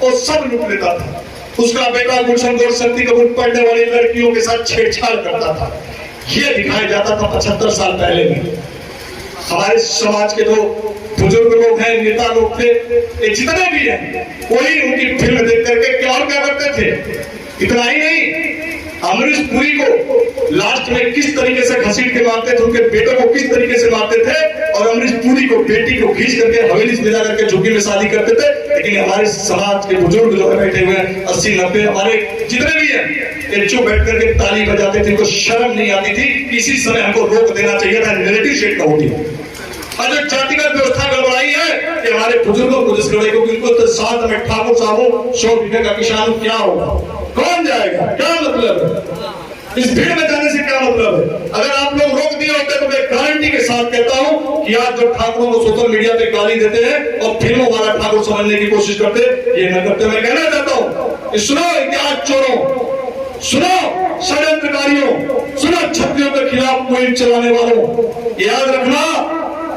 और सब लूट लेता था। उसका बेटा गुलशन गौर शक्ति कपूर पढ़ने वाली लड़कियों के साथ छेड़छाड़ करता था। यह दिखाया जाता था 75 साल पहले में। हमारे समाज के जो बुजुर्ग लोग हैं, नेता लोग थे, ये जितने भी हैं, कोई उनकी फिल्म देख करके क्या और क्या करते थे। इतना ही नहीं, अमरीश पुरी को लास्ट में किस तरीके से घसीट के मारते थे, उनके बेटे को किस तरीके से मारते थे, और अमरीश पुरी को बेटी को खींच करके हवेली से ले करके झुग्गी में शादी करते थे। लेकिन हमारे समाज के बुजुर्ग जो है बैठे हुए हैं 80-90 हमारे जितने भी हैं, चुप बैठ करके ताली बजाते थे, उनको शर्म नहीं आती थी। इसी समय हमको रोक देना चाहिए था, नेगेटिव शेड का होती और जो जातिगत व्यवस्था गड़बड़ाई है कि हमारे बुजुर्गों को जिस गड़बड़ाई को उनको तो साथ में ठाकुर साहब 100 बीघे का किसान क्या होगा, कौन जाएगा, क्या मतलब है इस भीड़ में जाने से, क्या मतलब है। अगर आप लोग रोक दिए होते तो मैं गारंटी के साथ कहता हूं कि आज जो ठाकुरों को सोशल मीडिया पे गाली देते हैं और फिल्मों वाला ठाकुर समझने की कोशिश करते, ये न करते। मैं कहना चाहता हूं, सुनो इतिहास चोरों, सुनो षड्यंत्रकारियों, सुनो छत्रियों के खिलाफ मुहिम चलाने वालों, याद रखना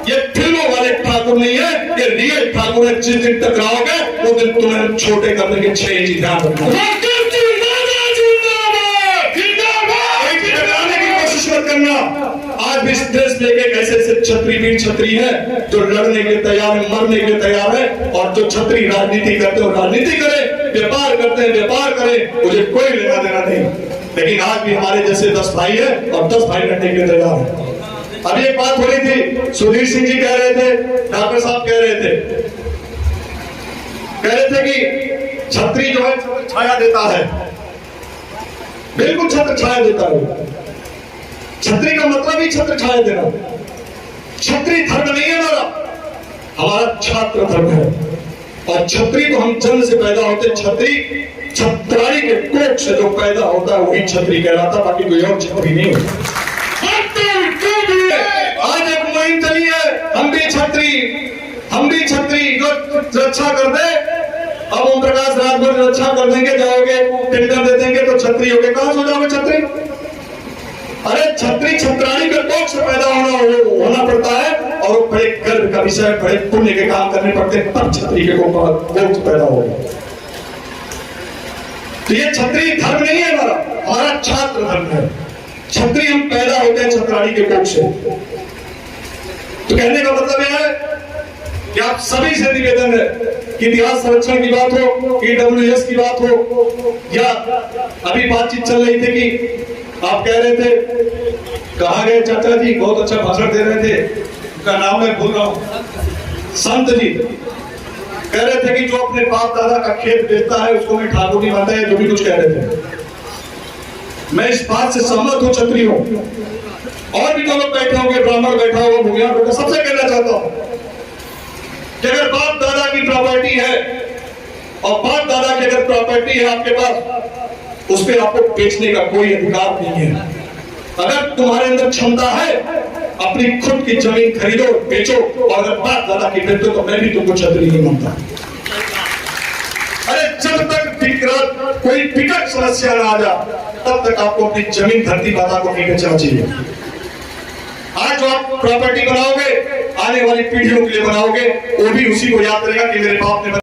ये फिल्मों वाले ठाकुर नहीं है, ये रियल ठाकुर है। जिस दिन टकराओगे वो दिन तुम्हें छोटे करने के 6 इंच ध्यान रखना। करना आज भी इस देश में एक ऐसे ऐसे छत्री वीर छत्री है जो लड़ने के लिए तैयार है, मरने के लिए तैयार है। और जो छत्री राजनीति करते हो राजनीति करे, व्यापार करते हैं व्यापार करें, मुझे कोई लेना देना नहीं। लेकिन आज भी हमारे जैसे 10 भाई है और 10 भाई लड़ने के लिए तैयार है। अभी एक बात हो रही थी, सुधीर सिंह जी कह रहे थे, डॉक्टर साहब कह रहे थे कि छत्री जो है छाया देता है। बिल्कुल छत्र छाया देता है। छत्री का मतलब ही छत्र छाया देना। छत्री धर्म नहीं है हमारा छात्र धर्म है। और छत्री तो हम जन्म से पैदा होते, छत्री छत्राई के कोख से जो पैदा होता है वही छत्री कहलाता, बाकी कोई और छत्री नहीं होता। आज एक मुहिम चली है, हम भी छत्री जो रक्षा कर दे। अब ओम प्रकाश राजभर रक्षा कर देंगे, जाओगे टेंडर दे देंगे तो छत्री होगे, कहां से हो जाओगे छत्री। अरे छत्री छत्राणी के कोख से पैदा होना पड़ता है और वो बड़े गर्व का विषय, बड़े पुण्य के काम करने पड़ते हैं, तब छत्री के कोख से पैदा होगा। तो ये छत्री धर्म नहीं है हमारा छात्र धर्म है। छत्री हम पैदा होते हैं छत्राणी के कोख से। तो कहने का मतलब यह है कि आप सभी से निवेदन है कि इतिहास संरक्षण की बात हो, EWS की बात हो, या अभी बातचीत चल रही थी कि आप कह रहे थे, कहा गए चाचा जी बहुत अच्छा भाषण दे रहे थे, उनका नाम मैं भूल रहा हूं, संत जी कह रहे थे कि जो अपने बाप दादा का खेत बेचता है उसको मैं ठाकुर नहीं मानता है, जो भी कुछ कह रहे थे। मैं इस बात से सहमत हूं। छत्री हूं और भी जो लोग बैठे होंगे, ब्राह्मण बैठा होगा, भूमियार बैठा, सबसे कहना चाहता हूं कि अगर बाप दादा की प्रॉपर्टी है और बाप दादा की अगर प्रॉपर्टी है आपके पास, उस पर आपको बेचने का कोई अधिकार नहीं है। अगर तुम्हारे अंदर क्षमता है अपनी खुद की जमीन खरीदो बेचो, और अगर बाप दादा की बेचो तो मैं भी तुमको छत्री नहीं मानता। अरे जब तक कोई विकट समस्या ना आ जा तब तक आपको अपनी जमीन धरती माता को नहीं बेचना चाहिए। आज जो आप प्रॉपर्टी बनाओगे आने वाली पीढ़ियों के लिए बनाओगे, वो भी उसी को याद रहेगा कि मेरे बाप ने